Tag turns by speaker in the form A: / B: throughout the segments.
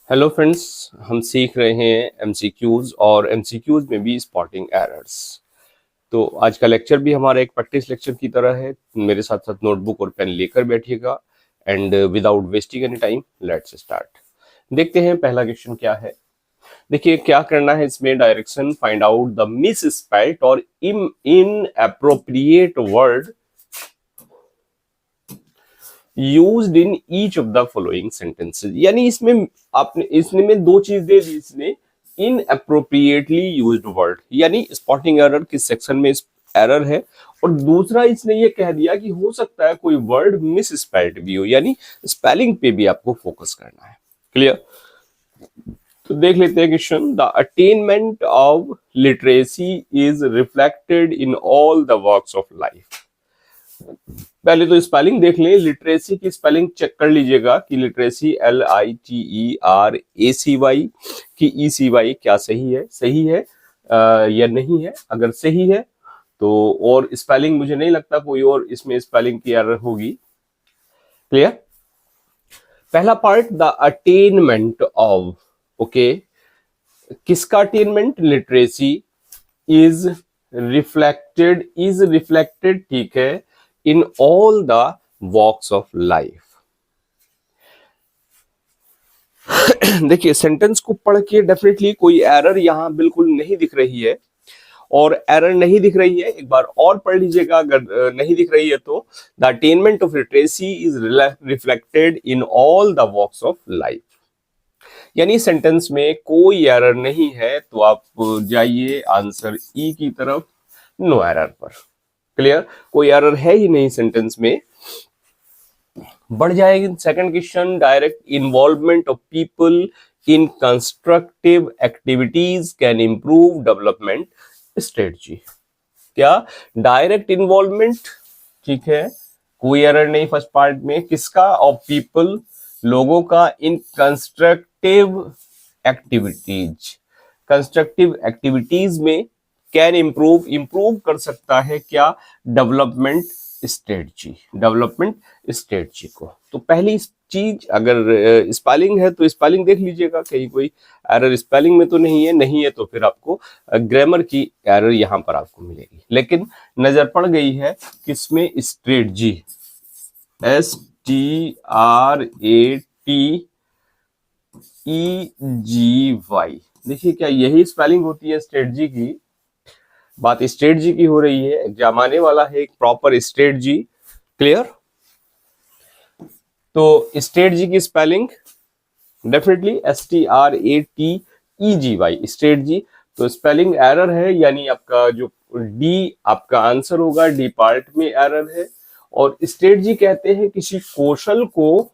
A: Hello friends, हम सीख रहे हैं एमसीक्यूज और एमसीक्यूज में भी स्पॉटिंग एरर्स। तो आज का लेक्चर भी हमारा एक प्रैक्टिस लेक्चर की तरह है। मेरे साथ साथ नोटबुक और पेन लेकर बैठिएगा and without wasting any time let's start. देखते हैं पहला क्वेश्चन क्या है। देखिए क्या करना है इसमें, direction find out the misspelt और inappropriate word used in each of the following sentences. यानी इसमें आपने इसमें दो चीज दे दी इसने, इन अप्रोप्रिएटली यूज्ड वर्ड, यानी स्पॉटिंग एरर किस सेक्शन में एरर है, और दूसरा इसने ये कह दिया कि हो सकता है कोई वर्ड मिस स्पेल्ड भी हो, यानी स्पेलिंग पे भी आपको फोकस करना है। क्लियर? तो देख लेते हैं question. The attainment of literacy is reflected in all the works of life. पहले तो स्पेलिंग देख लें, लिटरेसी की स्पेलिंग चेक कर लीजिएगा कि लिटरेसी LITERACY की ECY क्या सही है, सही है या नहीं है। अगर सही है तो, और स्पेलिंग मुझे नहीं लगता कोई और इसमें स्पेलिंग की एरर होगी। क्लियर? पहला part the attainment of, okay, किसका अटेनमेंट? लिटरेसी। इज रिफ्लेक्टेड, ठीक है, in all the walks of life. देखिए सेंटेंस को पढ़ के डेफिनेटली कोई एरर यहां बिल्कुल नहीं दिख रही है, और एरर नहीं दिख रही है एक बार और पढ़ लीजिएगा अगर नहीं दिख रही है तो। The attainment of literacy is reflected in all the walks of life, यानी सेंटेंस में कोई एरर नहीं है, तो आप जाइए आंसर ई की तरफ, नो एरर पर। क्लियर? कोई एरर है ही नहीं सेंटेंस में। बढ़ जाएगी second question. Direct involvement of people in constructive activities can improve development strategy. क्या? डायरेक्ट इन्वॉल्वमेंट, ठीक है, कोई एरर नहीं फर्स्ट पार्ट में। किसका? ऑफ पीपल, लोगों का, इन कंस्ट्रक्टिव एक्टिविटीज, कंस्ट्रक्टिव एक्टिविटीज में कैन इंप्रूव कर सकता है क्या? डेवलपमेंट स्ट्रेटजी को। तो पहली चीज अगर स्पेलिंग है तो स्पेलिंग देख लीजिएगा, कहीं कोई एरर स्पेलिंग में तो नहीं है तो फिर आपको ग्रामर की एरर यहां पर आपको मिलेगी। लेकिन नजर पड़ गई है किसमें? Strategy, STRATEGY। देखिए क्या यही स्पेलिंग होती है स्ट्रेटजी की? बात स्ट्रेटजी की हो रही है, एग्जाम आने वाला है एक प्रॉपर स्ट्रेटजी। क्लियर? तो स्ट्रेटजी की स्पेलिंग डेफिनेटली STRATEGY, स्ट्रेटजी। तो स्पेलिंग एरर है, यानी आपका जो डी आपका आंसर होगा, डी पार्ट में एरर है। और स्ट्रेटजी कहते हैं किसी कौशल को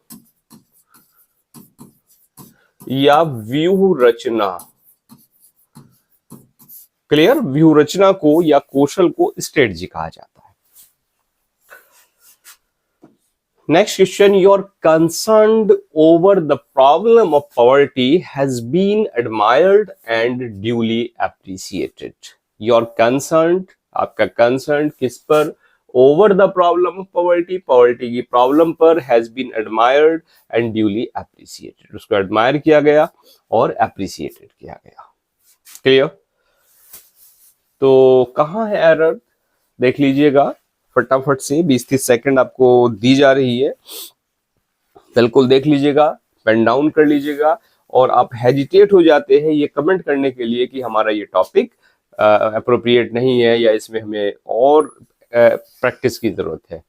A: या व्यूह रचना। क्लियर? व्यूह रचना को या कौशल को स्ट्रेटजी कहा जाता है। Next question. Your concern over the problem of poverty has been admired and duly appreciated. Your concern, आपका कंसर्न किस पर? Over the problem of poverty, poverty की प्रॉब्लम पर, has been admired and duly appreciated, उसको admire किया गया और appreciated किया गया। क्लियर? तो कहां है एरर? देख लीजिएगा फटाफट से, 20-30 सेकंड आपको दी जा रही है, बिल्कुल देख लीजिएगा, पेन डाउन कर लीजिएगा। और आप हेजिटेट हो जाते हैं ये कमेंट करने के लिए कि हमारा ये टॉपिक अप्रोप्रिएट नहीं है या इसमें हमें और प्रैक्टिस की जरूरत है।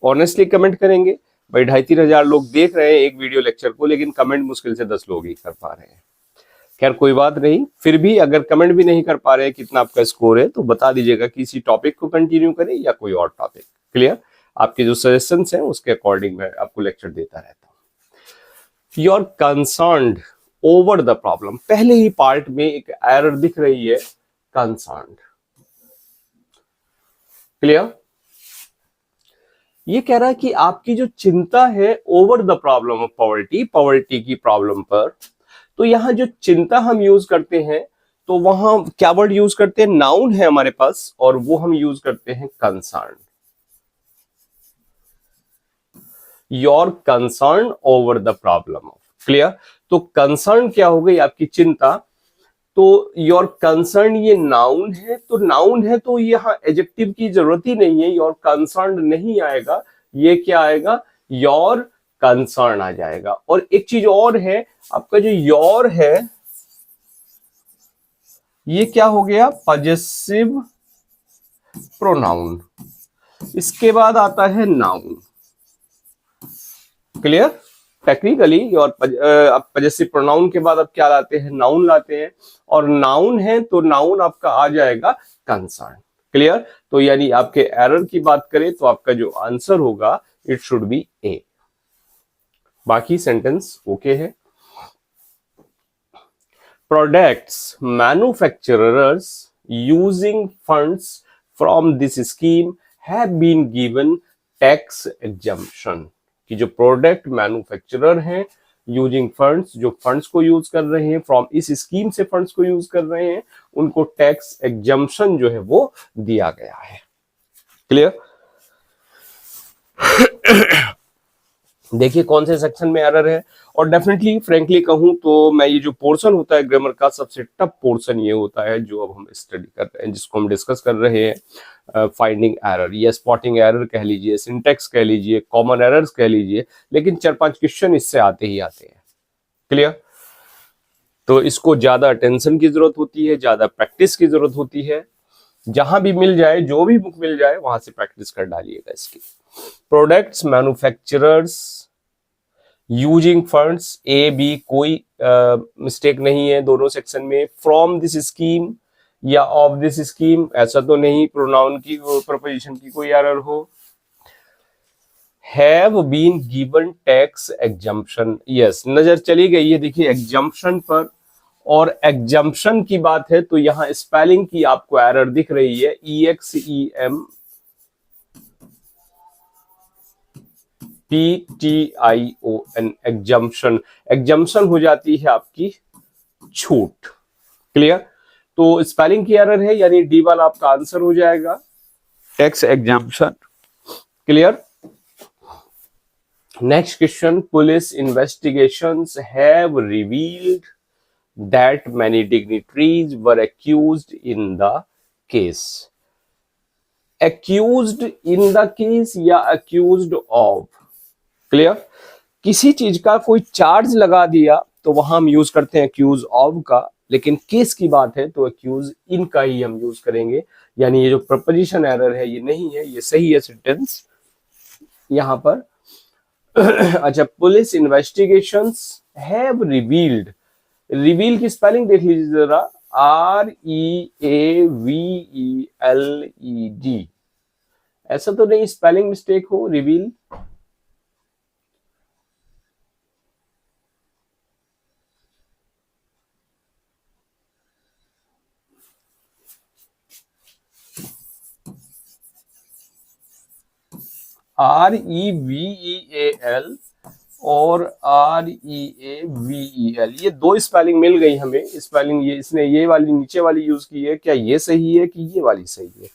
A: ऑनेस्टली कमेंट करेंगे भाई, 2,500-3 हजार लोग देख रहे हैं एक वीडियो लेक्चर को, लेकिन कमेंट मुश्किल से 10 लोग ही कर पा रहे हैं। खैर कोई बात नहीं, फिर भी अगर कमेंट भी नहीं कर पा रहे हैं कितना आपका स्कोर है, तो बता दीजिएगा कि इसी टॉपिक को कंटिन्यू करें या कोई और टॉपिक। क्लियर? आपके जो सजेशंस हैं उसके अकॉर्डिंग मैं आपको लेक्चर देता रहता हूं। Your concerned over the problem, पहले ही पार्ट में एक एरर दिख रही है, कंसर्न्ड। क्लियर? ये कह रहा है कि आपकी जो चिंता है over the problem of poverty, poverty की प्रॉब्लम पर, तो यहां जो चिंता हम यूज करते हैं तो वहां क्या वर्ड यूज करते हैं? नाउन है हमारे पास, और वो हम यूज करते हैं concern. Your concern over the problem of, clear. तो कंसर्न क्या हो गई आपकी चिंता, तो योर कंसर्न ये नाउन है, तो नाउन है तो यहाँ एडजेक्टिव की जरूरत ही नहीं है, योर कंसर्न नहीं आएगा, ये क्या आएगा, योर कंसर्न आ जाएगा। और एक चीज और है, आपका जो योर है ये क्या हो गया, पजेसिव प्रोनाउन, इसके बाद आता है नाउन। क्लियर। टेक्निकली और पजेसिव प्रोनाउन के बाद अब क्या लाते हैं, नाउन लाते हैं, और नाउन है तो नाउन आपका आ जाएगा कंसर्न। क्लियर। तो यानी आपके एरर की बात करें तो आपका जो आंसर होगा इट शुड बी ए। बाकी सेंटेंस ओके है। Products manufacturers using funds from this scheme have been given tax exemption, कि जो प्रोडक्ट मैन्युफैक्चरर हैं यूजिंग फंड्स, जो फंड्स को यूज कर रहे हैं, फ्रॉम इस स्कीम से फंड्स को यूज कर रहे हैं, उनको टैक्स एग्जम्पशन जो है वो दिया गया है। क्लियर। देखिए कौन से सेक्शन में एरर है, और डेफिनेटली फ्रेंकली कहूं तो मैं ये जो पोर्शन होता है ग्रामर का सबसे टफ पोर्शन ये होता है जो अब हम स्टडी कर रहे हैं, जिसको हम डिस्कस कर रहे हैं, फाइंडिंग एरर या स्पॉटिंग एरर कह लीजिए, सिंटेक्स कह लीजिए, कॉमन एरर्स कह लीजिए, लेकिन 4-5 क्वेश्चन इससे आते ही आते हैं। क्लियर। तो इसको ज्यादा अटेंशन की जरूरत होती है, ज्यादा प्रैक्टिस की जरूरत होती है, जहां भी मिल जाए, जो भी बुक मिल जाए वहां से प्रैक्टिस कर डालिएगा इसकी। Products manufacturers using funds, A B कोई मिस्टेक नहीं है दोनों सेक्शन में। फ्रॉम दिस स्कीम या ऑफ दिस स्कीम ऐसा तो नहीं, प्रोनाउन की प्रपोजिशन की कोई एरर हो। Have been given tax exemption, yes नजर चली गई है देखिए एग्जम्पशन पर, और एग्जम्पशन की बात है तो यहां स्पेलिंग की आपको एरर दिख रही है, EXEM PTION एग्जम्पशन, एग्जम्पशन हो जाती है आपकी छूट। क्लियर। तो स्पेलिंग की एरर है, यानी डी वाला आपका आंसर हो जाएगा, tax exemption. Clear. Next question, police investigations have revealed that many dignitaries were accused in the case. Accused in the case या एक्यूज्ड ऑफ। क्लियर। किसी चीज का कोई चार्ज लगा दिया तो वहां हम यूज करते हैं एक्यूज ऑफ का, लेकिन केस की बात है तो एक्यूज इन का ही हम यूज करेंगे, यानी ये जो प्रपोजिशन एरर है ये नहीं है, ये सही है सेंटेंस यहां पर। अच्छा, police investigations have revealed, reveal की स्पेलिंग देख लीजिए जरा, REAVELED, ऐसा तो नहीं स्पेलिंग मिस्टेक हो, रिवील। REVEAL और REAVEL, ये दो स्पेलिंग मिल गई हमें, स्पेलिंग ये इसने ये वाली नीचे वाली यूज की है, क्या ये सही है कि ये वाली सही है।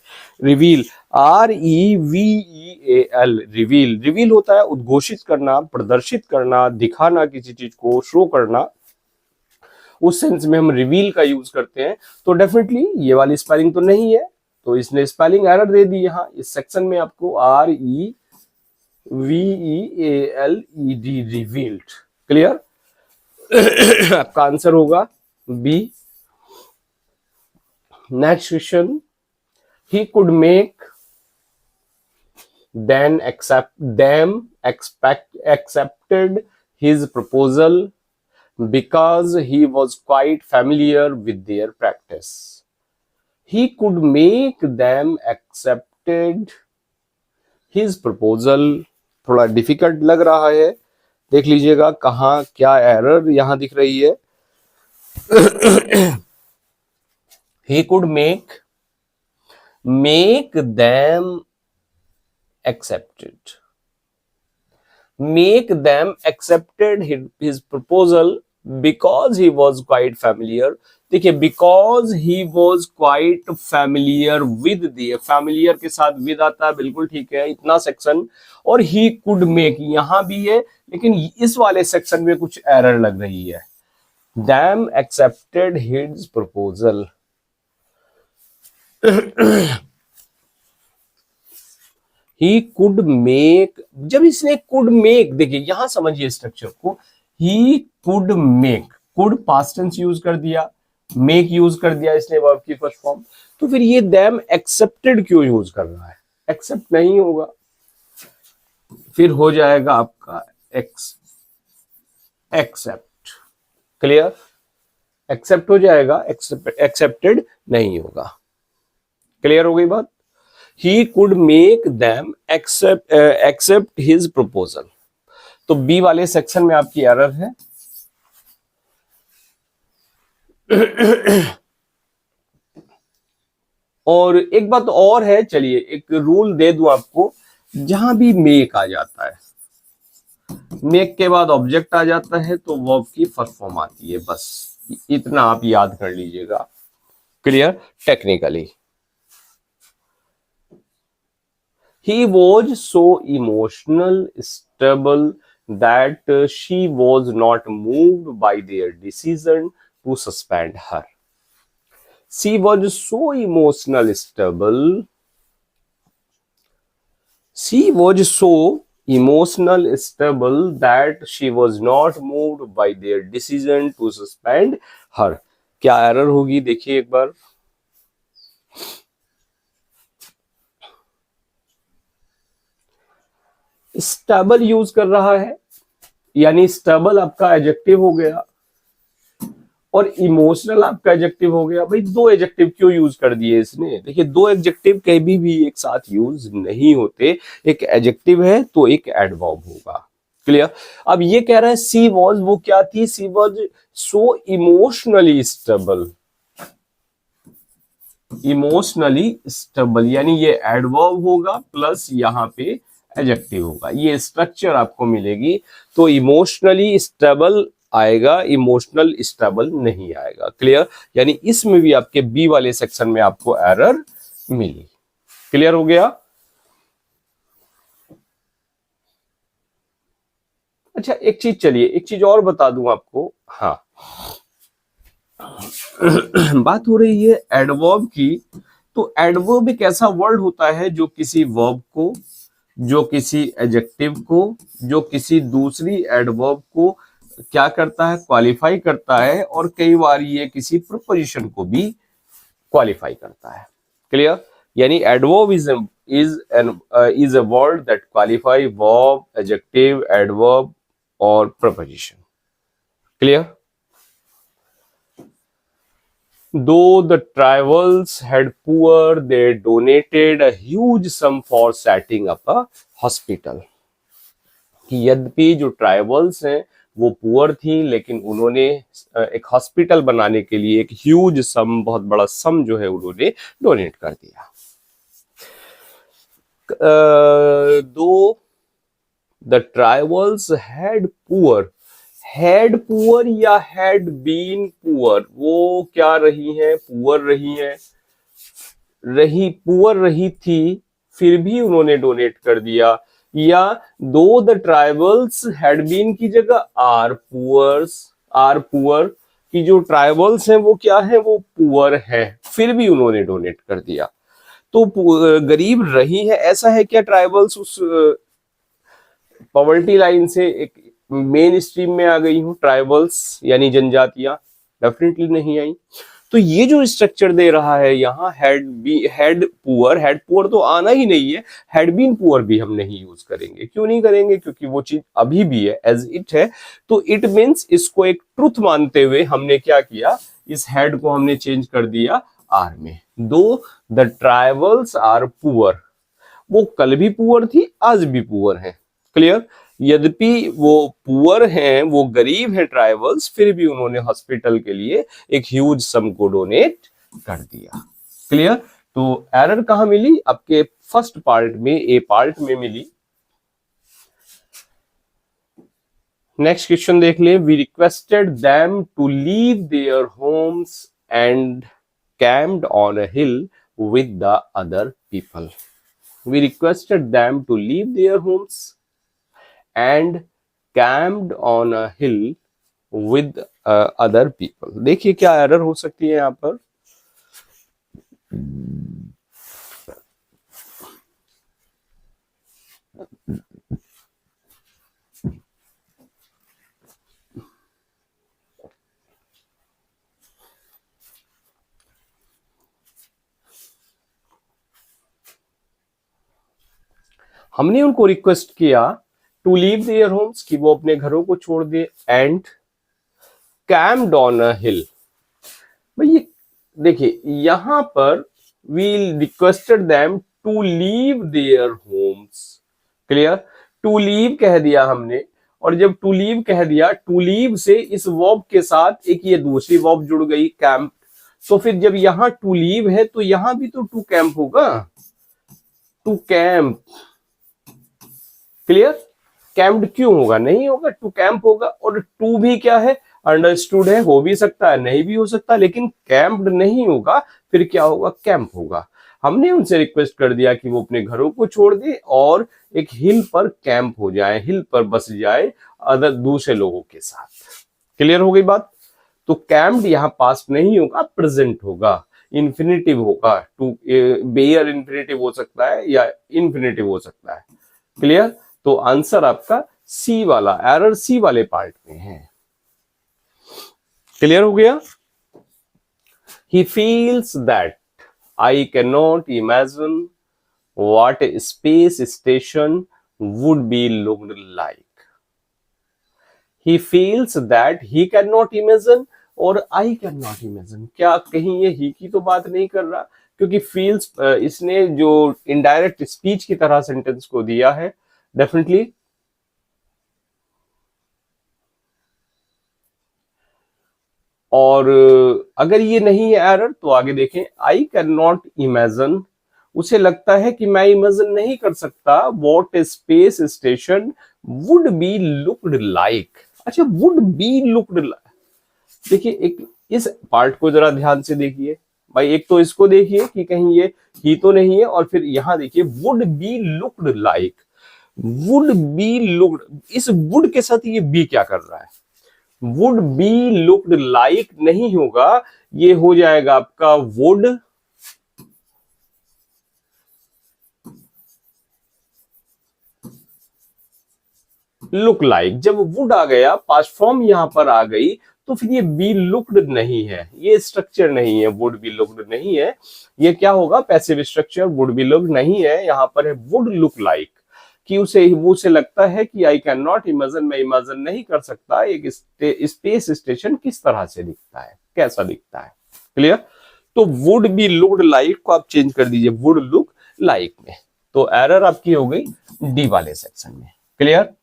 A: रिवील, REVEAL, रिवील, रिवील होता है उद्घोषित करना, प्रदर्शित करना, दिखाना, किसी चीज को शो करना, उस सेंस में हम रिवील का यूज करते हैं। तो डेफिनेटली ये वाली स्पेलिंग तो नहीं है, तो इसने स्पेलिंग एरर दे दी यहाँ इस सेक्शन में आपको, REVEALED, रिवील्ड। क्लियर। आपका आंसर होगा B. Next question, he could make then accepted his proposal because he was quite familiar with their practice. He could make them accepted his proposal, थोड़ा difficult लग रहा है, देख लीजिएगा कहां क्या एरर यहां दिख रही है। He could make them accepted, make them accepted his proposal because he was quite familiar, देखिए because he was quite familiar with the, familiar के साथ विद आता है, बिल्कुल ठीक है, इतना सेक्शन। और ही कुड मेक यहां भी है, लेकिन इस वाले सेक्शन में कुछ एरर लग रही है। Then accepted his proposal, he could make, जब इसने कुड मेक, देखिए यहां समझिए स्ट्रक्चर को, he could make, could past tense use कर दिया, मेक यूज कर दिया इसने वर्ब की फर्स्ट फॉर्म, तो फिर ये दैम एक्सेप्टेड क्यों यूज कर रहा है? एक्सेप्ट नहीं होगा, फिर हो जाएगा आपका एक्सेप्ट। क्लियर? एक्सेप्ट हो जाएगा, एक्सेप्टेड नहीं होगा। क्लियर हो गई बात? He could make them accept his proposal। तो बी वाले सेक्शन में आपकी एरर है। और एक बात और है, चलिए एक रूल दे दूं आपको, जहां भी मेक आ जाता है, मेक के बाद ऑब्जेक्ट आ जाता है तो वर्ब की फर्स्ट फॉर्म आती है, बस इतना आप याद कर लीजिएगा। Clear? Technically he was so emotional stable that she was not moved by their decision to suspend her। She was so emotional stable, she was so emotional stable that she was not moved by their decision to suspend her। क्या error होगी देखिए एक बार, stable use कर रहा है, यानी stable आपका adjective हो गया और इमोशनल आपका एडजेक्टिव हो गया। भाई दो एडजेक्टिव क्यों यूज कर दिए इसने? देखिए दो एडजेक्टिव कभी भी एक साथ यूज नहीं होते, एक एडजेक्टिव है तो एक एडवर्ब होगा। क्लियर? अब ये कह रहा है सी वॉज, वो क्या थी? She was so emotionally stable, emotionally stable यानी ये एडवर्ब होगा प्लस यहाँ पे एडजेक्टिव होगा, ये स्ट्रक्चर आपको मिलेगी। तो इमोशनली स्टेबल आएगा, इमोशनल स्टेबल नहीं आएगा। क्लियर? यानी इसमें भी आपके बी वाले सेक्शन में आपको एरर मिली। क्लियर हो गया? अच्छा एक चीज, चलिए एक चीज और बता दूं आपको। हाँ बात हो रही है एडवर्ब की, तो एडवर्ब एक ऐसा वर्ड होता है जो किसी वर्ब को, जो किसी एडजेक्टिव को, जो किसी दूसरी एडवर्ब को क्या करता है? क्वालिफाई करता है, और कई बार ये किसी प्रीपोजिशन को भी क्वालिफाई करता है। क्लियर? यानी adverb is a word that qualify verb, adjective, adverb और preposition. Clear? Though the tribals had poor, they donated a huge sum for setting up a hospital। कि यद्यपि जो ट्राइबल्स हैं वो पुअर थी, लेकिन उन्होंने एक हॉस्पिटल बनाने के लिए एक ह्यूज सम, बहुत बड़ा सम जो है उन्होंने डोनेट कर दिया। दो द ट्राइबल्स हैड पुअर या हैड बीन पुअर, वो क्या रही हैं? पुअर रही हैं, पुअर रही थी, फिर भी उन्होंने डोनेट कर दिया। या दो द ट्राइबल्स हैड बीन की जगह आर पुअर की जो ट्राइबल्स हैं वो क्या है? वो पुअर है, फिर भी उन्होंने डोनेट कर दिया। तो गरीब रही है, ऐसा है क्या ट्राइबल्स उस पॉवर्टी लाइन से एक मेन स्ट्रीम में आ गई हूं? ट्राइबल्स यानी जनजातियां डेफिनेटली नहीं आई। तो ये जो स्ट्रक्चर दे रहा है यहाँ, हैड पुअर तो आना ही नहीं है, हैड बीन पुअर भी हम नहीं यूज करेंगे। क्यों नहीं करेंगे? क्योंकि वो चीज अभी भी है, एज इट है। तो इट मीन्स इसको एक ट्रुथ मानते हुए हमने क्या किया? इस हैड को हमने चेंज कर दिया आर में। दो द ट्राइबल्स आर पुअर, वो कल भी पुअर थी, आज भी पुअर है। क्लियर? यद्यपि वो पुअर हैं, वो गरीब हैं ट्राइबल्स, फिर भी उन्होंने हॉस्पिटल के लिए एक ह्यूज सम को डोनेट कर दिया। क्लियर? तो एरर कहां मिली? आपके फर्स्ट पार्ट में, ए पार्ट में मिली। नेक्स्ट क्वेश्चन देख ले। We requested them to leave their homes and camped on a hill with the other people. We requested them to leave their homes and camped on a hill with other people. देखिए क्या error हो सकती है यहां पर. हमने उनको request किया टू लीव देयर होम्स, कि वो अपने घरों को छोड़ दे, एंड कैम्प्ड ऑन अ हिल. भाई देखिए यहां पर we requested them to leave their homes. Clear. To leave कह दिया हमने, और जब टू लीव कह दिया, टू लीव से इस वर्ब के साथ एक ये दूसरी वर्ब जुड़ गई, कैंप. तो फिर जब यहां टू लीव है तो यहां भी तो टू कैंप होगा, टू कैंप. क्लियर. कैंप्ड क्यों होगा, नहीं होगा, टू कैंप होगा. और टू भी क्या है, अंडरस्टूड है, हो भी सकता है नहीं भी हो सकता, लेकिन कैंप्ड नहीं होगा, फिर क्या होगा, कैंप होगा. हमने उनसे रिक्वेस्ट कर दिया कि वो अपने घरों को छोड़ दे और एक हिल पर कैंप हो जाए, हिल पर बस जाए अदर दूसरे लोगों के साथ. क्लियर हो गई बात. तो कैंप्ड यहां पास्ट नहीं होगा, प्रेजेंट होगा, इन्फिनिटिव होगा. टू बेयर इन्फिनिटिव हो सकता है या इन्फिनिटिव हो सकता है. क्लियर. तो आंसर आपका सी वाला, एरर सी वाले पार्ट में है. क्लियर हो गया. He feels that I cannot imagine what a space station would be looked like. He feels that he cannot imagine और I cannot imagine. क्या कहीं ये ही की तो बात नहीं कर रहा, क्योंकि feels इसने जो इनडायरेक्ट स्पीच की तरह सेंटेंस को दिया है. डेफिनेटली और अगर ये नहीं है एरर तो आगे देखें. आई कैन नॉट इमेजिन, उसे लगता है कि मैं इमेजिन नहीं कर सकता what A space station would be looked like. अच्छा, वुड बी लुक्ड लाइक. देखिए एक इस पार्ट को जरा ध्यान से देखिए भाई. एक तो इसको देखिए कि कहीं ये ही तो नहीं है, और फिर यहां देखिए would be looked like. Would be looked, इस वुड के साथ ये बी क्या कर रहा है, वुड बी लुक्ड लाइक नहीं होगा, ये हो जाएगा आपका वुड लुक लाइक. जब वुड आ गया, पास्ट फॉर्म यहां पर आ गई, तो फिर ये बी लुक्ड नहीं है, ये स्ट्रक्चर नहीं है, वुड बी लुक्ड नहीं है. ये क्या होगा, passive structure. Would be looked नहीं है, यहां पर है वुड लुक लाइक, कि उसे लगता है कि आई कैन नॉट इमेजिन, मैं इमेजिन नहीं कर सकता एक स्पेस स्टेशन किस तरह से दिखता है, कैसा दिखता है. क्लियर. तो वुड बी लुक्ड लाइक को आप चेंज कर दीजिए वुड लुक लाइक में. तो एरर आपकी हो गई डी वाले सेक्शन में. क्लियर.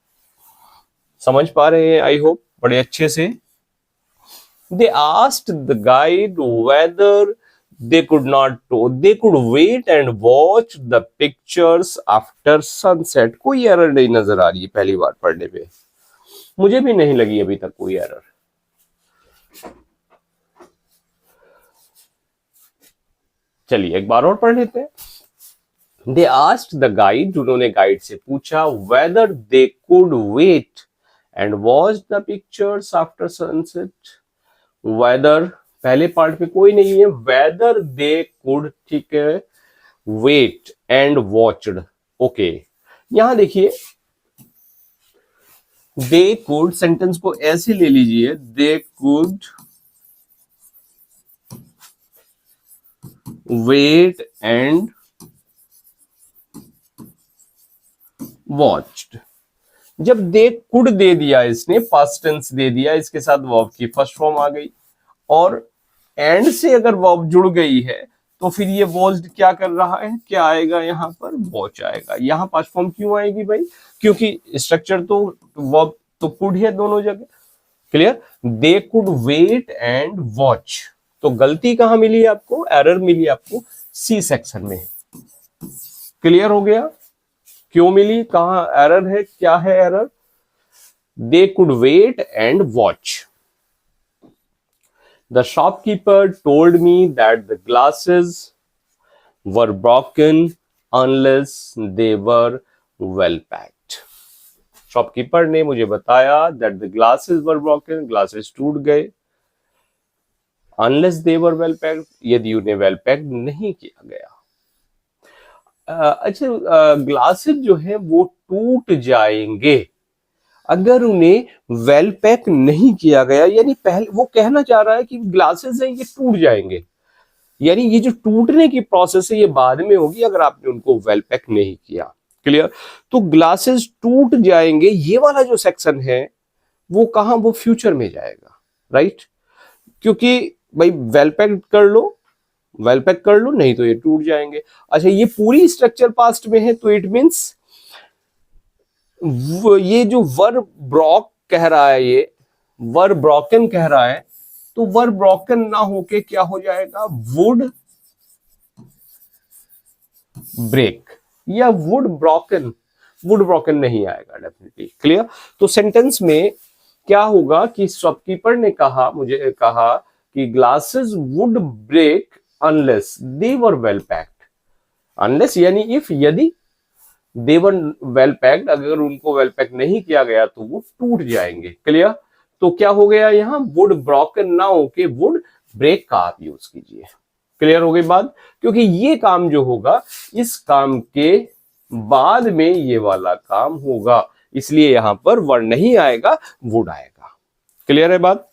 A: समझ पा रहे हैं आई होप बड़े अच्छे से. They asked the guide whether they could wait and watch the pictures after sunset. कोई एरर नहीं नजर आ रही है पहली बार पढ़ने पे, मुझे भी नहीं लगी अभी तक कोई एरर. चलिए एक बार और पढ़ लेते हैं. They asked the guide, उन्होंने गाइड से पूछा, whether they could wait and watch the pictures after sunset. whether पहले पार्ट पे कोई नहीं है, वेदर दे कुड, ठीक है, वेट एंड वॉचड. ओके, यहां देखिए दे कुड, सेंटेंस को ऐसे ले लीजिए, they could wait and watched. जब दे कुड दे दिया इसने, पास्ट टेंस दे दिया, इसके साथ वर्ब की फर्स्ट फॉर्म आ गई, और एंड से अगर वर्ब जुड़ गई है तो फिर ये वॉच्ड क्या कर रहा है, क्या आएगा यहां पर, वॉच आएगा. यहां पास्ट फॉर्म क्यों आएगी भाई, क्योंकि स्ट्रक्चर तो वर्ब तो कुड है दोनों जगह. Clear. They could wait and watch. तो गलती कहां मिली आपको, एरर मिली आपको सी सेक्शन में. क्लियर हो गया क्यों मिली, कहां एरर है, क्या है error. They could wait and watch. The shopkeeper told me that the glasses were broken unless they were well packed. Shopkeeper ने मुझे बताया that the glasses were broken, glasses टूट गए, unless they were well packed, यदि उन्हें well packed नहीं किया गया। अच्छा, ग्लासेस जो है वो टूट जाएंगे अगर उन्हें वेल पैक नहीं किया गया। यानी पहले वो कहना चाह रहा है कि ग्लासेस हैं ये टूट जाएंगे, यानी ये जो टूटने की प्रोसेस है ये बाद में होगी अगर आपने उनको वेल पैक नहीं किया। क्लियर? तो ग्लासेस टूट जाएंगे, ये वाला जो सेक्शन है वो कहां, वो फ्यूचर में जाएगा, राइट? क्योंकि भाई वेल पैक कर लो, वेल पैक कर लो, नहीं तो ये टूट जाएंगे। अच्छा, ये पूरी स्ट्रक्चर पास्ट में है तो इट मींस ये जो वर ब्रॉक कह रहा है, ये वर ब्रोकन कह रहा है, तो वर ब्रोकन ना होके क्या हो जाएगा, वुड ब्रेक या वुड ब्रोकन। वुड ब्रोकन नहीं आएगा डेफिनेटली। क्लियर? तो सेंटेंस में क्या होगा कि शॉपकीपर ने कहा, मुझे कहा कि glasses would break unless they were well packed. Unless यानी इफ, यदि, दे वर वेल पैक्ड, अगर उनको वेल पैक नहीं किया गया तो वो टूट जाएंगे। क्लियर? तो क्या हो गया यहां, वुड ब्रोकन ना होके वुड ब्रेक का आप यूज कीजिए। क्लियर हो गई बात? क्योंकि ये काम जो होगा, इस काम के बाद में ये वाला काम होगा, इसलिए यहां पर वर नहीं आएगा, वुड आएगा। क्लियर है बात?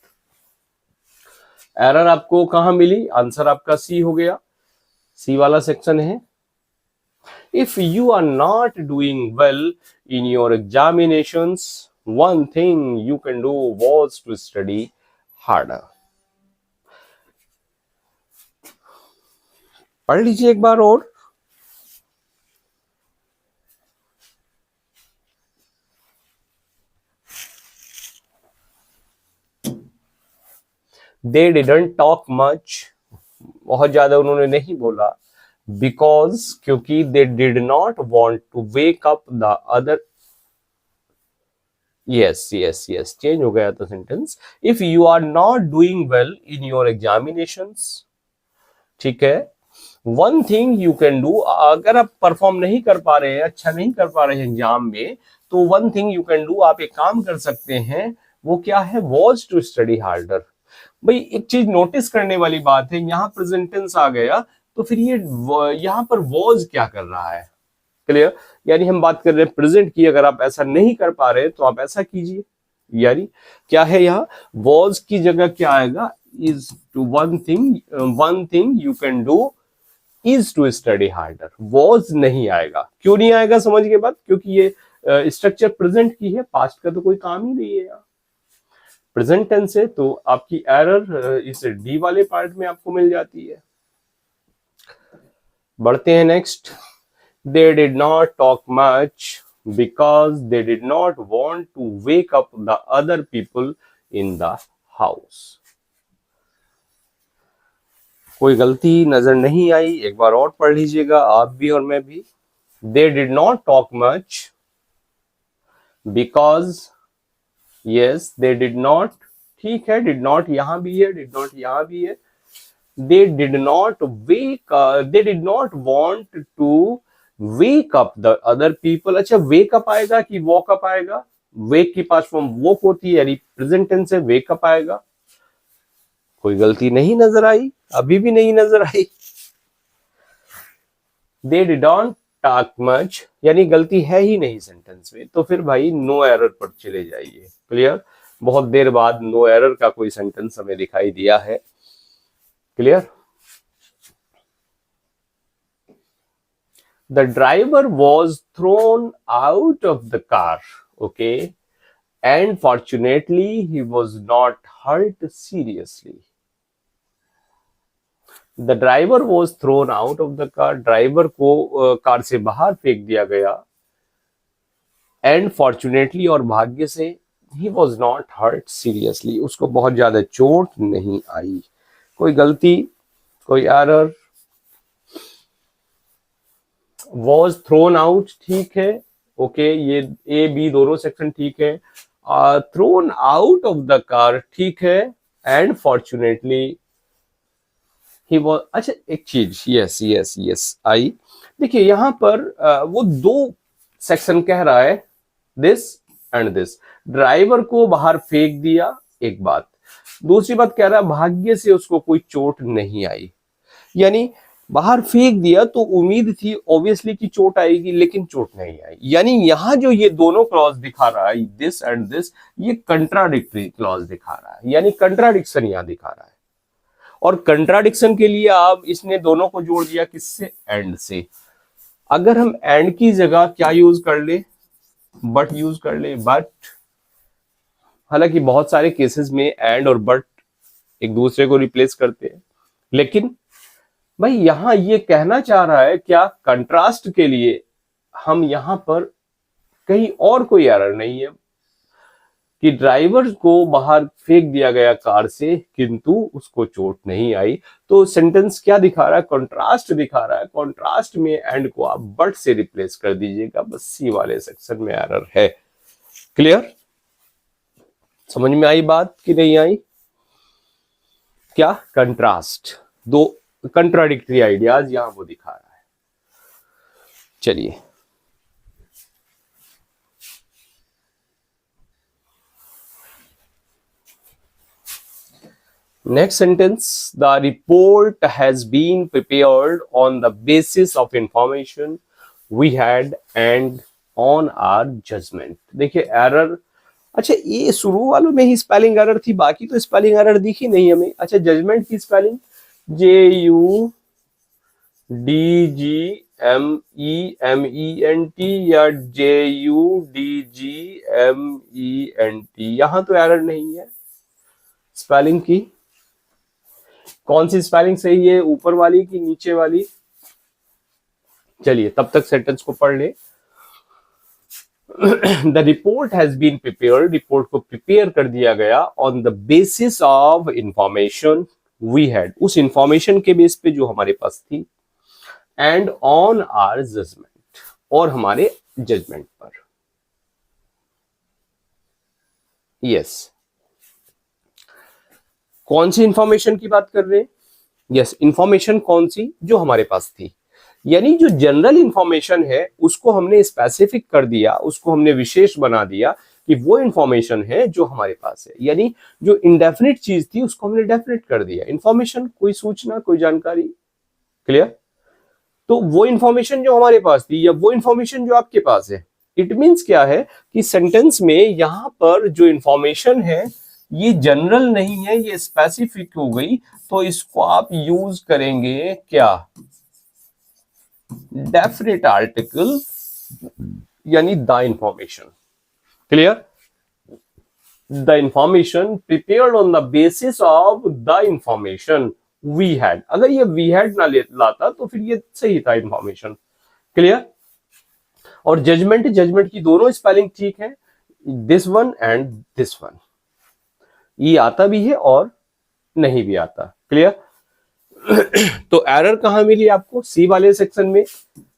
A: एरर आपको कहां मिली? आंसर आपका सी हो गया, सी वाला सेक्शन है। If you are not doing well in your examinations, one thing you can do was to study harder. पढ़ लीजिए एक बार और। They didn't talk much, बहुत ज्यादा उन्होंने नहीं बोला, because क्योंकि they did not want to wake up the other, yes change हो गया था sentence. If you are not doing well in your examinations, ठीक है, one thing you can do, अगर आप परफॉर्म नहीं कर पा रहे हैं, अच्छा नहीं कर पा रहे हैं एग्जाम में, तो one thing you can do, आप एक काम कर सकते हैं, वो क्या है, वॉज टू स्टडी हार्डर। भाई एक चीज नोटिस करने वाली बात है, यहाँ प्रेजेंट टेंस आ गया तो फिर ये यहाँ पर वॉज क्या कर रहा है। क्लियर? यानी हम बात कर रहे हैं प्रेजेंट की, अगर आप ऐसा नहीं कर पा रहे तो आप ऐसा कीजिए। यानी क्या है, यहाँ वॉज की जगह क्या आएगा, is to, one thing you can do is to study harder. Was नहीं आएगा। क्यों नहीं आएगा समझ के बाद? क्योंकि ये स्ट्रक्चर प्रेजेंट की है, पास्ट का तो कोई काम ही नहीं है यहाँ, प्रेजेंट टेंस है। तो आपकी एरर इस डी वाले पार्ट में आपको मिल जाती है। बढ़ते हैं next. They did not talk much because they did not want to wake up the other people in the house. कोई गलती नजर नहीं आई, एक बार और पढ़ लीजिएगा आप भी और मैं भी। They did not talk much because, yes, they did not, ठीक है, did not यहां भी है, did not यहां भी है। They did not they did not want to wake up the other people। अच्छा, wake up आएगा कि walk up आएगा? wake की पास्ट फॉर्म walk होती है, यानी प्रेजेंट टेंस से wake up आएगा। कोई गलती नहीं नजर आई, अभी भी नहीं नजर आई। They did not talk much, यानी गलती है ही नहीं सेंटेंस में, तो फिर भाई नो एरर पर चले जाइए। क्लियर? बहुत देर बाद नो एरर का कोई सेंटेंस हमें दिखाई दिया है। Clear? The driver was thrown out of the car, okay, and fortunately he was not hurt seriously. The driver was thrown out of the car, driver को कार से बाहर फेंक दिया गया, and fortunately और भाग्य से he was not hurt seriously, उसको बहुत ज्यादा चोट नहीं आई। कोई गलती, कोई एरर? वॉज थ्रोन आउट, ठीक है, ओके, ये ए बी दोनों सेक्शन ठीक है। Thrown out of the car, ठीक है, एंड फॉर्चुनेटली ही वॉज, अच्छा एक चीज, यस यस यस आई, देखिए यहां पर वो दो सेक्शन कह रहा है, दिस एंड दिस। ड्राइवर को बाहर फेंक दिया, एक बात। दूसरी बात कह रहा है भाग्य से उसको कोई चोट नहीं आई। यानी बाहर फेंक दिया तो उम्मीद थी ऑब्वियसली कि चोट आएगी, लेकिन चोट नहीं आई। यानी यहां जो ये दोनों क्लॉज दिखा रहा है, दिस एंड दिस, ये कंट्राडिक्टरी क्लॉज दिखा रहा है, यानी कंट्राडिक्शन यहां दिखा रहा है। और कंट्राडिक्शन के लिए आप इसने दोनों को जोड़ दिया किससे, एंड से। अगर हम एंड की जगह क्या यूज कर ले, बट यूज कर ले, बट। हालांकि बहुत सारे केसेस में एंड और बट एक दूसरे को रिप्लेस करते हैं, लेकिन भाई यहां ये कहना चाह रहा है क्या, कंट्रास्ट के लिए हम यहां पर कहीं और कोई एरर नहीं है कि ड्राइवर को बाहर फेंक दिया गया कार से किंतु उसको चोट नहीं आई। तो सेंटेंस क्या दिखा रहा है, कंट्रास्ट दिखा रहा है। कंट्रास्ट में एंड को आप बट से रिप्लेस कर दीजिएगा, बस सी वाले सेक्शन में एरर है। क्लियर, समझ में आई बात कि नहीं आई? क्या कंट्रास्ट, दो कंट्राडिक्टरी आइडियाज यहां वो दिखा रहा है। चलिए next sentence, the report has been prepared on the basis of information we had and on our judgment। देखिए एरर, अच्छा ये शुरू वालों में ही स्पेलिंग एरर थी, बाकी तो स्पेलिंग एरर दिखी नहीं हमें। अच्छा जजमेंट की स्पेलिंग JUDGMENT या JUDGMENT, यहां तो एरर नहीं है स्पेलिंग की। कौन सी स्पेलिंग सही है, ऊपर वाली की नीचे वाली? चलिए तब तक सेंटेंस को पढ़ ले। The report has been prepared, report को प्रिपेयर कर दिया गया on the basis of information we had, उस इंफॉर्मेशन के बेस पे जो हमारे पास थी, एंड ऑन आवर जजमेंट, और हमारे जजमेंट पर। यस, कौन सी इंफॉर्मेशन की बात कर रहे हैं? यस, इंफॉर्मेशन कौन सी, जो हमारे पास थी। यानी जो जनरल इंफॉर्मेशन है उसको हमने स्पेसिफिक कर दिया, उसको हमने विशेष बना दिया कि वो इंफॉर्मेशन है जो हमारे पास है। यानी जो इंडेफिनिट चीज थी उसको हमने डेफिनेट कर दिया। इंफॉर्मेशन कोई सूचना, कोई जानकारी। क्लियर? तो वो इंफॉर्मेशन जो हमारे पास थी या वो इंफॉर्मेशन जो आपके पास है, इट मीन्स क्या है कि सेंटेंस में यहां पर जो इंफॉर्मेशन है ये जनरल नहीं है, ये स्पेसिफिक हो गई। तो इसको आप यूज करेंगे क्या, डेफिनेट आर्टिकल, यानी the information. Clear? The information prepared on the basis of the information we had. अगर ये वी हैड ना लाता तो फिर ये सही था इंफॉर्मेशन। क्लियर? और जजमेंट, जजमेंट की दोनों स्पेलिंग ठीक है, this one and this one. ये आता भी है और नहीं भी आता। क्लियर? तो एरर कहां मिली आपको, सी वाले सेक्शन में।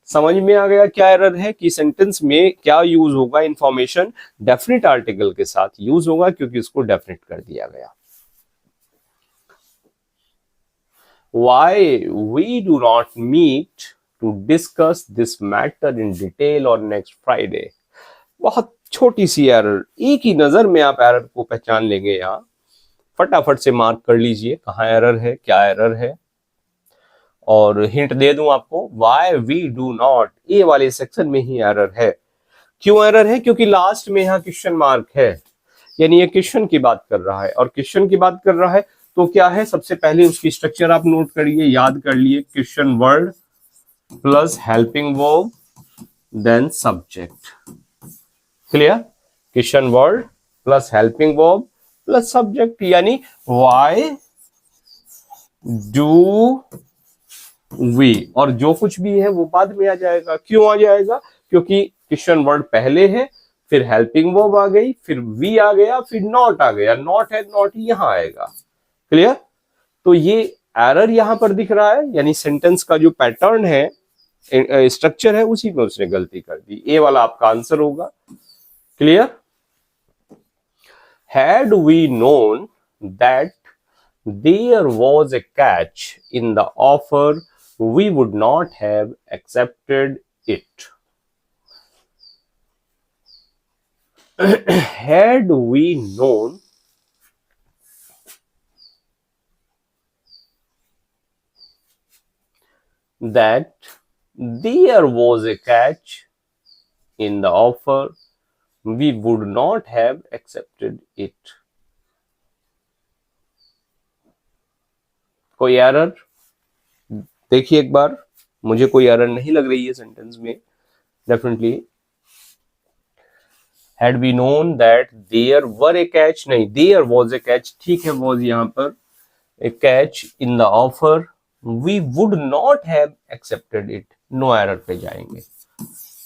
A: समझ में आ गया क्या एरर है, कि सेंटेंस में क्या यूज होगा, इंफॉर्मेशन डेफिनेट आर्टिकल के साथ यूज होगा क्योंकि इसको डेफिनेट कर दिया गया। Why we do not meet to discuss this matter in detail on next Friday। बहुत छोटी सी एरर, एक ही नजर में आप एरर को पहचान लेंगे। यहां फटाफट से मार्क कर लीजिए कहां एरर है, क्या एरर है। और हिंट दे दूं आपको, why we do not, ए वाले सेक्शन में ही एरर है। क्यों एरर है? क्योंकि लास्ट में यहां क्वेश्चन मार्क है, यानी ये क्वेश्चन की बात कर रहा है। और क्वेश्चन की बात कर रहा है तो क्या है, सबसे पहले उसकी स्ट्रक्चर आप नोट करिए, याद कर लिए। Question word plus helping verb then subject. Clear? Question word plus helping verb plus subject, यानी व्हाई डू वी, और जो कुछ भी है वो बाद में आ जाएगा। क्यों आ जाएगा? क्योंकि क्वेश्चन वर्ड पहले है, फिर हेल्पिंग वर्ब आ गई, फिर वी आ गया, फिर नॉट आ गया। नॉट है, नॉट यहां आएगा। क्लियर? तो ये एरर यहां पर दिख रहा है, यानी सेंटेंस का जो पैटर्न है, स्ट्रक्चर है, उसी में उसने गलती कर दी। ए वाला आपका आंसर होगा। Clear? Had we known that there was a catch in the offer, we would not have accepted it. Had we known that there was a catch in the offer, we would not have accepted it। कोई error देखिए एक बार, मुझे कोई error नहीं लग रही है sentence में definitely. Had we known that there were a catch, नहीं, there was a catch, ठीक है, was यहाँ पर a catch in the offer, we would not have accepted it। No error पे जाएंगे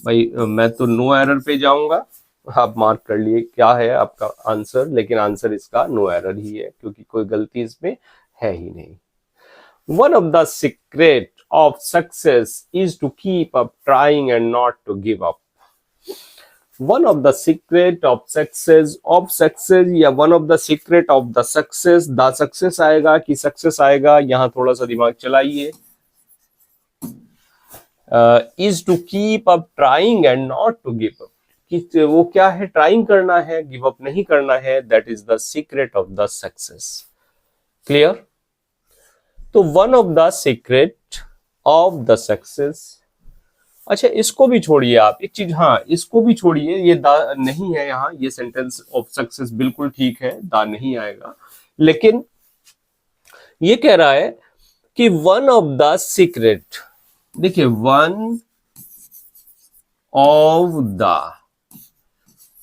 A: भाई, मैं तो नो एरर पे जाऊंगा, आप मार्क कर लिए क्या है आपका आंसर, लेकिन आंसर इसका नो एरर ही है क्योंकि कोई गलती इसमें है ही नहीं। One of the secret of success is to keep up trying and not to give up। One of the secret of success या one of the secret of the success आएगा कि सक्सेस आएगा, यहां थोड़ा सा दिमाग चलाइए। is to keep up trying and not to give up, कि वो क्या है, ट्राइंग करना है, गिव अप नहीं करना है, that is the secret of the success. Clear? तो one of the secret of the success. अच्छा, इसको भी छोड़िए आप, एक चीज, हाँ इसको भी छोड़िए, ये दा नहीं है यहाँ, ये सेंटेंस ऑफ सक्सेस बिल्कुल ठीक है, दा नहीं आएगा, लेकिन ये कह रहा है कि वन ऑफ द सीक्रेट, देखिए वन ऑफ द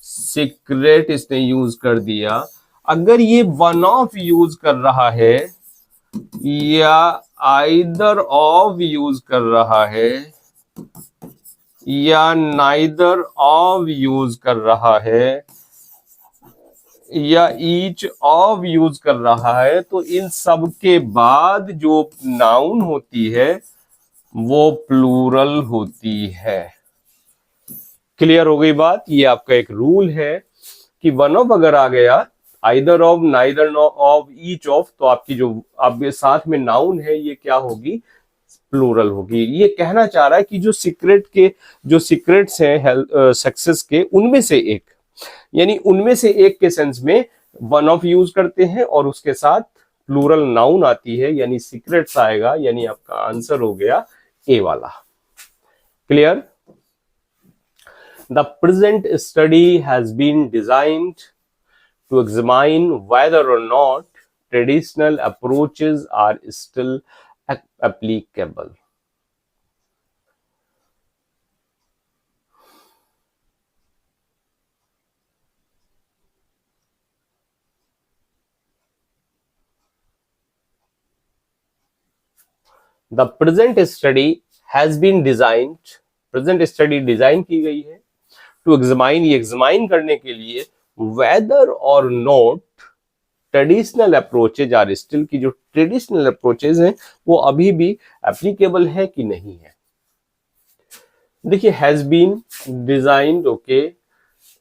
A: सीक्रेट इसने यूज कर दिया। अगर ये वन ऑफ यूज कर रहा है या आइदर ऑफ यूज कर रहा है या नाइदर ऑफ यूज कर रहा है या ईच ऑफ यूज कर रहा है, तो इन सब के बाद जो नाउन होती है वो प्लूरल होती है। क्लियर हो गई बात? ये आपका एक रूल है कि वन ऑफ अगर आ गया, either of, neither of, each of, तो आपकी जो आप साथ में नाउन है ये क्या होगी, प्लूरल होगी। ये कहना चाह रहा है कि जो सीक्रेट्स हैं सक्सेस के, उनमें से एक, यानी उनमें से एक के सेंस में वन ऑफ यूज करते हैं और उसके साथ प्लूरल नाउन आती है, यानी सीक्रेट्स आएगा, यानी आपका आंसर हो गया ए वाला। Clear? The present study has been designed to examine whether or not traditional approaches are still applicable। The present study has been designed, present study design की गई है, टू एग्जामाइन, ये एग्जामाइन करने के लिए, वेदर और not traditional approaches are still, की जो ट्रेडिशनल अप्रोचेज हैं वो अभी भी एप्लीकेबल है कि नहीं है। देखिए हैज बीन, डिजाइन्ड, ओके,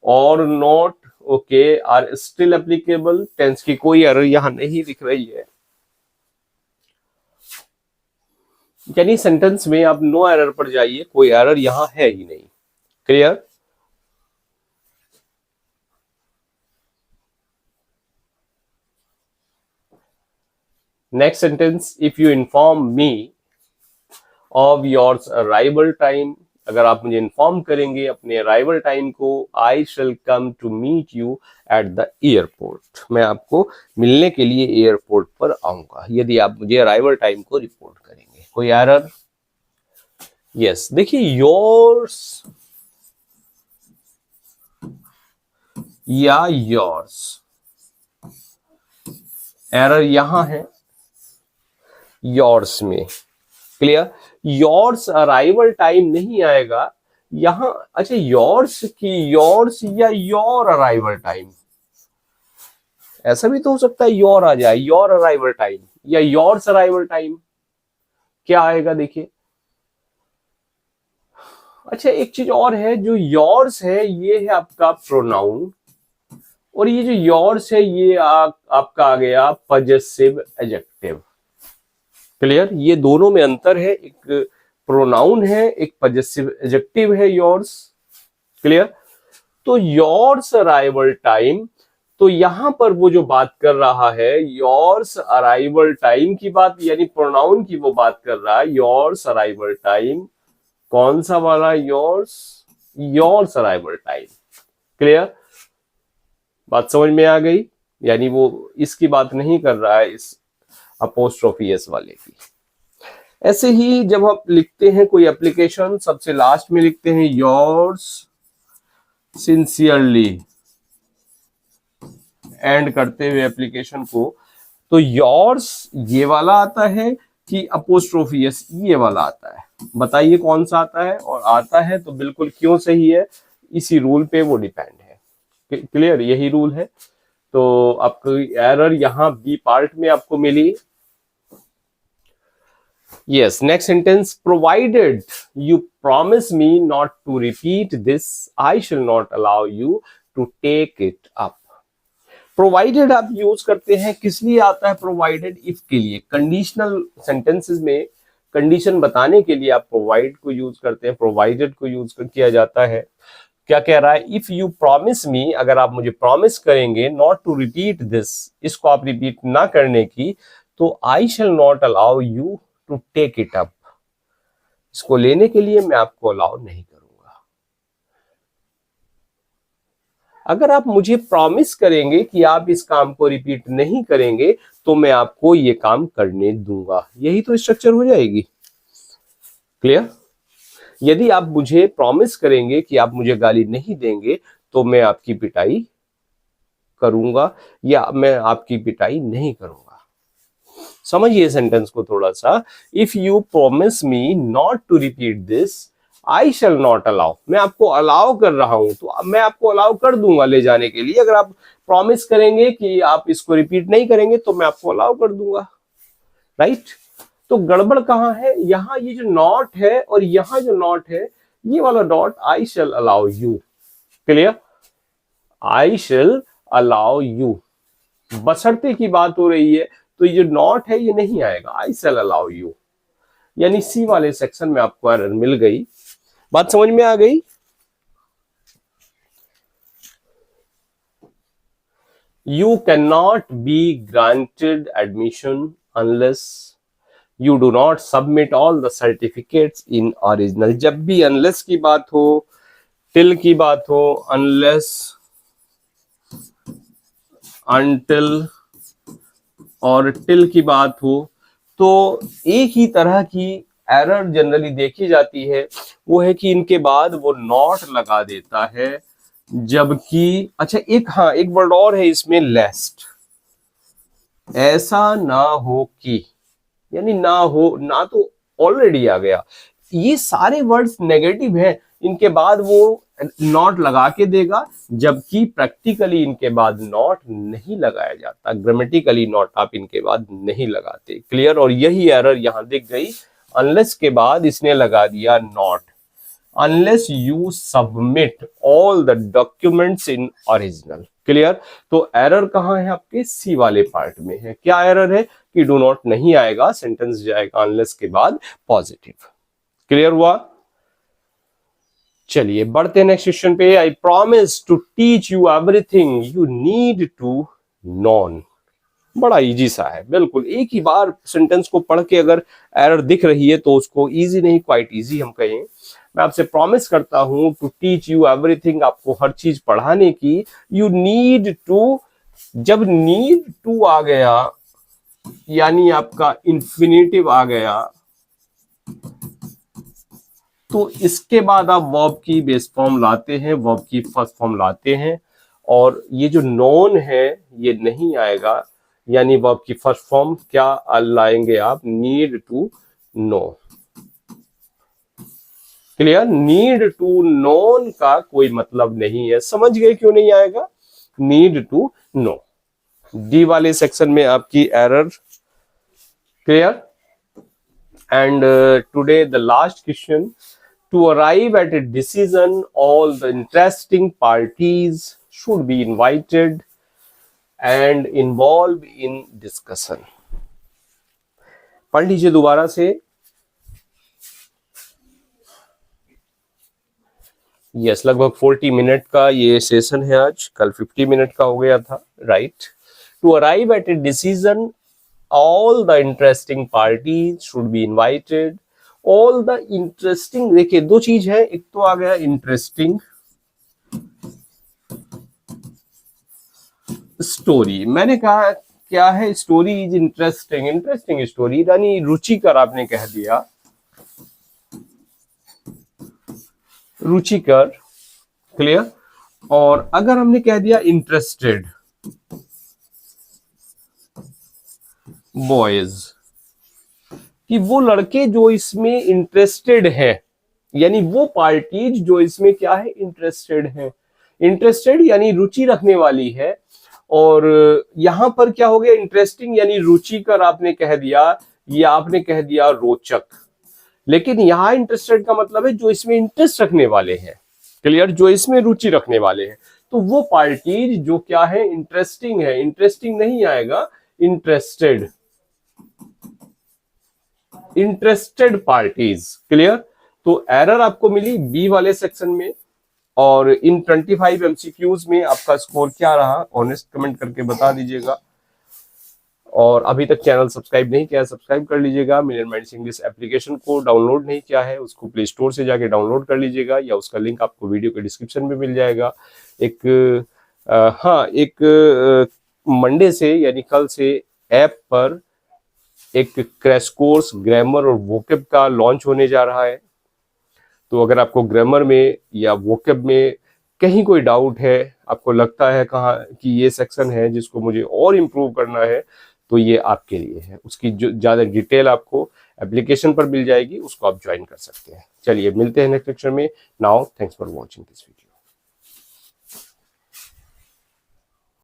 A: और not, okay, are still applicable, tense की कोई एरर यहां नहीं दिख रही है, यानी सेंटेंस में आप नो एरर पर जाइए, कोई एरर यहां है ही नहीं। Clear? Next sentence, if you inform me of yours arrival time, अगर आप मुझे इन्फॉर्म करेंगे अपने अराइवल टाइम को, I shall come to meet you at the airport, मैं आपको मिलने के लिए एयरपोर्ट पर आऊंगा, यदि आप मुझे अराइवल टाइम को रिपोर्ट करेंगे। कोई एरर? यस, देखिए योर्स या योर्स, एरर यहां है योर्स में। क्लियर? योर्स अराइवल टाइम नहीं आएगा यहां। अच्छा, योर्स की योर्स या योर अराइवल टाइम, ऐसा भी तो हो सकता है योर आ जाए, योर अराइवल टाइम या योर्स अराइवल टाइम, क्या आएगा देखिए। अच्छा, एक चीज और है, जो योर्स है ये है आपका प्रोनाउन, और ये जो योर्स है ये आपका आ गया पजेसिव एडजेक्टिव। क्लियर, ये दोनों में अंतर है, एक प्रोनाउन है, एक पजेसिव एडजेक्टिव है योर्स। क्लियर, तो योर्स अराइवल टाइम, तो यहां पर वो जो बात कर रहा है योर्स अराइवल टाइम की बात, यानी प्रोनाउन की वो बात कर रहा है। योर्स अराइवल टाइम, कौन सा वाला योर्स अराइवल टाइम। क्लियर, बात समझ में आ गई, यानी वो इसकी बात नहीं कर रहा है, इस अपोस्ट्रोफी एस वाले की। ऐसे ही जब आप लिखते हैं कोई एप्लीकेशन, सबसे लास्ट में लिखते हैं योर्स सिंसियरली एंड करते हुए एप्लीकेशन को, तो योर्स ये वाला आता है कि अपोस्ट्रोफी एस ये वाला आता है। बताइए कौन सा आता है, और आता है तो बिल्कुल क्यों सही है, इसी रूल पे वो डिपेंड है। क्लियर, यही रूल है। तो आपको एरर यहां बी पार्ट में आपको मिली। Yes, next sentence, provided you promise me not to repeat this, I shall not allow you to take it up. Provided आप यूज करते हैं, किस लिए आता है प्रोवाइडेड? इफ के लिए, कंडीशनल सेंटेंसेस में कंडीशन बताने के लिए आप प्रोवाइड को यूज करते हैं, प्रोवाइडेड को यूज किया जाता है। क्या कह रहा है? इफ यू प्रॉमिस मी, अगर आप मुझे प्रॉमिस करेंगे, नॉट टू रिपीट दिस, इसको आप रिपीट ना करने की, तो I shall not allow you to take it up, इसको लेने के लिए मैं आपको अलाउ नहीं करूंगा। अगर आप मुझे प्रॉमिस करेंगे कि आप इस काम को रिपीट नहीं करेंगे, तो मैं आपको ये काम करने दूंगा। यही तो स्ट्रक्चर हो जाएगी। क्लियर, यदि आप मुझे प्रॉमिस करेंगे कि आप मुझे गाली नहीं देंगे, तो मैं आपकी पिटाई करूंगा, या मैं आपकी पिटाई नहीं करूंगा। समझिए सेंटेंस को थोड़ा सा। If you promise me not to repeat this, I shall not allow, मैं आपको अलाउ कर रहा हूं, तो मैं आपको अलाउ कर दूंगा ले जाने के लिए। अगर आप प्रॉमिस करेंगे कि आप इसको रिपीट नहीं करेंगे, तो मैं आपको अलाउ कर दूंगा। राइट, तो गड़बड़ कहां है? यहां ये जो नॉट है और यहां जो नॉट है, ये वाला dot, I shall allow you. Clear, I shall allow you, बशर्ते की बात हो रही है, तो ये जो नॉट है ये नहीं आएगा, आई शैल अलाउ यू। यानी सी वाले सेक्शन में आपको एरर मिल गई। बात समझ में आ गई? You can not be granted admission unless you do not submit all the certificates in original. जब भी अनलेस की बात हो, टिल की बात हो, अनलेस, अनटिल और टिल की बात हो, तो एक ही तरह की एरर जनरली देखी जाती है, वो है कि इनके बाद वो नॉट लगा देता है। जबकि अच्छा, एक वर्ड और है इसमें, लेस्ट, ऐसा ना हो कि, यानी ना हो, ना तो ऑलरेडी आ गया। ये सारे वर्ड्स नेगेटिव हैं, इनके बाद वो नॉट लगा के देगा, जबकि प्रैक्टिकली इनके बाद नॉट नहीं लगाया जाता। ग्रामेटिकली नॉट आप इनके बाद नहीं लगाते। क्लियर, और यही एरर यहां दिख गई। अनलेस के बाद इसने लगा दिया not, unless you submit all the documents in original. Clear, तो एरर कहां है? आपके सी वाले पार्ट में है। क्या एरर है? कि डू नॉट नहीं आएगा, सेंटेंस जाएगा अनलेस के बाद पॉजिटिव। क्लियर हुआ? चलिए बढ़ते हैं नेक्स्ट क्वेश्चन पे। I promise to teach you everything you need to known. बड़ा इजी सा है, बिल्कुल एक ही बार सेंटेंस को पढ़ के अगर एरर दिख रही है तो उसको इजी नहीं, क्वाइट इजी हम कहें। मैं आपसे प्रॉमिस करता हूं टू टीच यू एवरीथिंग, आपको हर चीज पढ़ाने की। यू नीड टू, जब नीड टू आ गया, यानी आपका इंफिनिटिव आ गया, तो इसके बाद आप वर्ब की बेस फॉर्म लाते हैं, वर्ब की फर्स्ट फॉर्म लाते हैं, और ये जो नॉन है ये नहीं आएगा, यानी वर्ब की फर्स्ट फॉर्म क्या लाएंगे आप? Need to know. Clear, need to known का कोई मतलब नहीं है। समझ गए क्यों नहीं आएगा? Need to know. डी वाले सेक्शन में आपकी error. Clear, and today the last question, to arrive at a decision all the interesting parties should be invited and involve in discussion. पढ़ लीजिए दोबारा से। यस, लगभग 40 मिनट का ये सेशन है आज, कल 50 मिनट का हो गया था, right. To arrive at a decision all the interesting parties should be invited. All the interesting, देखिए दो चीज है, एक तो आ गया इंटरेस्टिंग स्टोरी। मैंने कहा क्या है, story is interesting, interesting story यानी रुचिकर, आपने कह दिया रुचिकर, क्लियर। और अगर हमने कह दिया इंटरेस्टेड बॉयज, कि वो लड़के जो इसमें इंटरेस्टेड हैं, यानी वो पार्टीज जो इसमें क्या है, इंटरेस्टेड है। इंटरेस्टेड यानी रुचि रखने वाली है, और यहां पर क्या हो गया, इंटरेस्टिंग यानी रुचिकर आपने कह दिया, या आपने कह दिया रोचक। लेकिन यहां इंटरेस्टेड का मतलब है जो इसमें इंटरेस्ट रखने वाले हैं, क्लियर, जो इसमें रुचि रखने वाले हैं। तो वो पार्टीज जो क्या है, इंटरेस्टिंग है, इंटरेस्टिंग नहीं आएगा, इंटरेस्टेड, इंटरेस्टेड पार्टीज, क्लियर। तो एरर आपको मिली बी वाले सेक्शन में। और इन 25 एमसीक्यूज में आपका स्कोर क्या रहा, ऑनेस्ट कमेंट करके बता दीजिएगा। और अभी तक चैनल सब्सक्राइब नहीं किया, सब्सक्राइब कर लीजिएगा। मिलियन माइंड्स इंग्लिश एप्लीकेशन को डाउनलोड नहीं किया है, उसको प्ले स्टोर से जाके डाउनलोड कर लीजिएगा, या उसका लिंक आपको वीडियो के डिस्क्रिप्शन में मिल जाएगा। एक मंडे से यानी कल से ऐप पर एक क्रैश कोर्स ग्रामर और वोकेब का लॉन्च होने जा रहा है। तो अगर आपको ग्रामर में या वोकेब में कहीं कोई डाउट है, आपको लगता है कहाँ कि ये सेक्शन है जिसको मुझे और इम्प्रूव करना है, तो ये आपके लिए है। उसकी जो ज़्यादा डिटेल आपको एप्लीकेशन पर मिल जाएगी, उसको आप ज्वाइन कर सकते हैं। चलिए मिलते हैं नेक्स्ट लेक्चर में। Now thanks for watching this video.